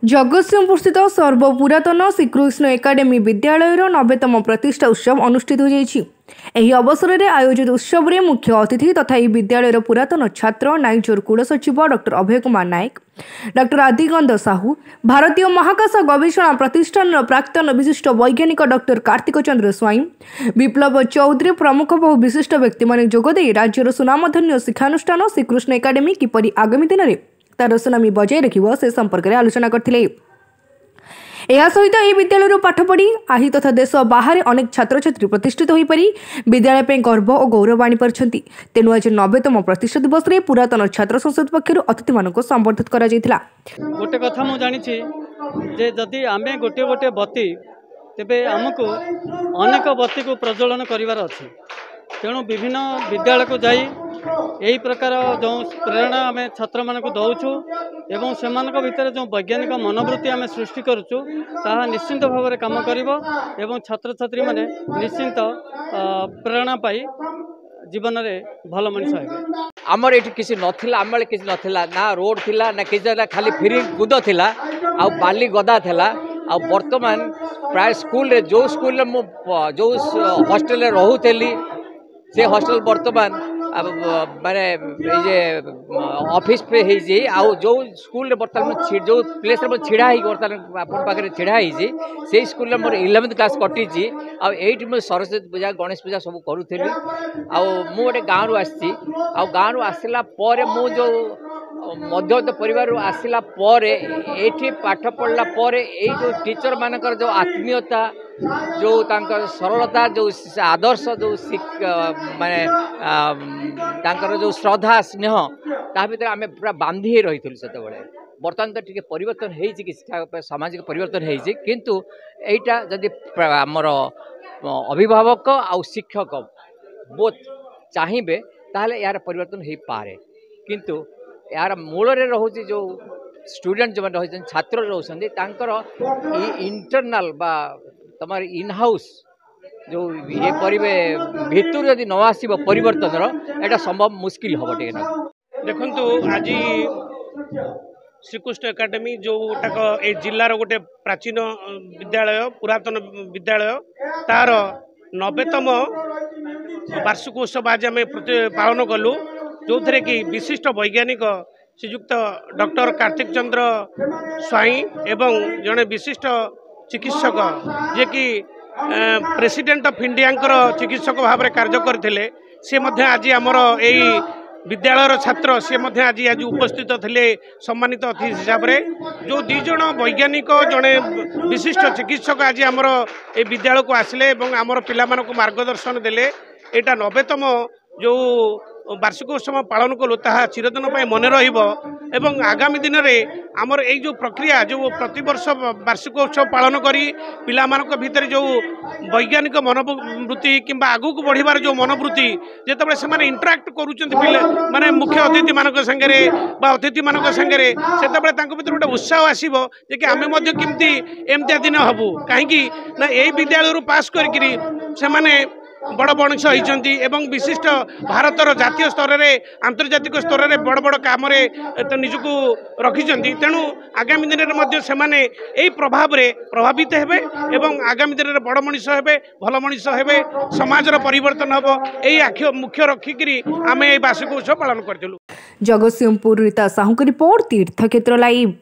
जगतसिंहपुर स्थित सर्वपुरातन श्रीकृष्ण एकाडेमी विद्यालय 90तम प्रतिष्ठा उत्सव अनुष्ठित हो अवसर में आयोजित उत्सव में मुख्य अतिथि तथा विद्यालय पुरातन छात्र नाइजर कुलसचिव डॉक्टर अभय कुमार नायक, डॉक्टर आदिगंध साहू, भारतीय महाकाश गवेषणा प्रतिष्ठान प्राक्तन विशिष्ट वैज्ञानिक डॉक्टर कार्तिक चंद्र स्वाई, विप्लव चौधरी प्रमुख बहु विशिष्ट व्यक्ति माने जोगदे राज्यर सुनामधन्य शिक्षानुष्ठान श्रीकृष्ण एकाडेमी किपरि आगामी दिन में तार सुनामी बजाय रखिब से संपर्क में आलोचना करथिले। यह सहित यह विद्यालय पाठ पढ़ी आही तथा देश बाहर अनेक छात्र छात्री प्रतिष्ठित हो पारि विद्यालय पर गर्व और गौरव आनी पारिछंती। तेणु आज 90तम प्रतिष्ठा दिवस में पुरातन छात्र संसद पक्षर अतिथि मानक संबर्धित करा जायतिला। गोटे कथा मु जानिछि जे जदि आमे गोटे गोटे बत्ती तेबे हमको अनेक बत्ती को प्रज्वलन करिवार अछि। तेणु विभिन्न विद्यालय को जाई यही प्रकार जो प्रेरणा आम छात्र मान दौचु एवं से भितर जो वैज्ञानिक मनोवृत्ति आम सृष्टि करुचु ताहा निश्चिंत भाव में काम करिवो एवं छात्र छात्री माने निश्चिंत प्रेरणा पाई जीवन में भल मनीष हे। आमर ये किसी नथिला आम किसी नथिला ना रोड थिला ना किसी खाली फ्री कूद थिला आ बाली गदा थिला आ वर्तमान प्राय स्कूल रे जो स्कूल मु जो हॉस्टल रे रहूली से हॉस्टल वर्तमान माने ये ऑफिस पे है आउ जो स्कूल बर्तमान जो प्लेस छिड़ा है बर्तमान आप पाखे छिड़ा है से स्कूल मोर 11th क्लास कटी आठ मैं सरस्वती पूजा गणेश पूजा सब करूली गोटे गाँव आसी गाँव रु आसला मु जो मध्यवित्त परिवार आसला ये पाठ पढ़ला जो टीचर मानकर जो आत्मीयता जो सरलता जो आदर्श जो माने जो श्रद्धा स्नेह ता भीतर आम पूरा बांधी रही से बर्तमान तो टी परिवर्तन हो सामाजिक परिवर्तन हो किंतु एटा जदि आमर अभिभावक आउ शिक्षक बोथ चाहिए ताहले यार परिवर्तन हो पारे किंतु यार मूल रे रोचे जो स्टूडेंट जो रही छात्र रोचते इंटरनाल बा तमार इन हाउस जो ये करेंगे भितर जदि न आसब परिवर्तन एटा संभव मुश्किल हम टे देखु आज श्रीकृष्ण एकाडेमी जोटाक ए जिलार गोटे प्राचीन विद्यालय पुरातन विद्यालय तार 90तम वार्षिकोत्सव आज आम पालन कलु जो थे कि विशिष्ट वैज्ञानिक श्रीयुक्त डॉक्टर कार्तिक चंद्र स्वाई एवं जड़े विशिष्ट चिकित्सक जे कि प्रेसिडेंट ऑफ इंडिया चिकित्सक भाव में कार्य करते सी आज आमर यही विद्यालय छात्र सी आज आज उपस्थित थे सम्मानित अतिथि हिसाब से जो दी जन वैज्ञानिक जड़े विशिष्ट चिकित्सक आज आमर ये विद्यालय को आसिले आमर पिला मार्गदर्शन देले एटा 90तम जो वार्षिकोत्सव पालन कलु ताहा चिरदिन मन रही आगामी दिन में आमर यही जो प्रक्रिया जो प्रतिवर्ष वार्षिकोत्सव पालन करी पिला मानक भितर जो वैज्ञानिक मनोवृत्ति किंबा आगू को बढ़िबार जो मनोवृत्ति जिते से इंटराक्ट करुँच माने मुख्य अतिथि मानक संगे बा अतिथि मानक संगे से भीतर गोटे उत्साह आसो जे आम केमती एमतिया दिन हबू कहीं यही विद्यालय पास करी बड़ मनीष होती विशिष्ट भारतर जातीय स्तर में आंतर्जातिक स्तर में बड़ बड़ काम निजक रखिंट तेणु आगामी दिन में यही प्रभाव में प्रभावित हेबे एवं आगामी दिन में बड़ मनीष हेबे भल मनीष हेबे समाजर परिवर्तन हम यही मुख्य रखिकी आम ये वार्षिक उत्सव पालन करूँ। जगतसिंहपुर रीता साहू की रिपोर्ट तीर्थक्षेत्र लाइव।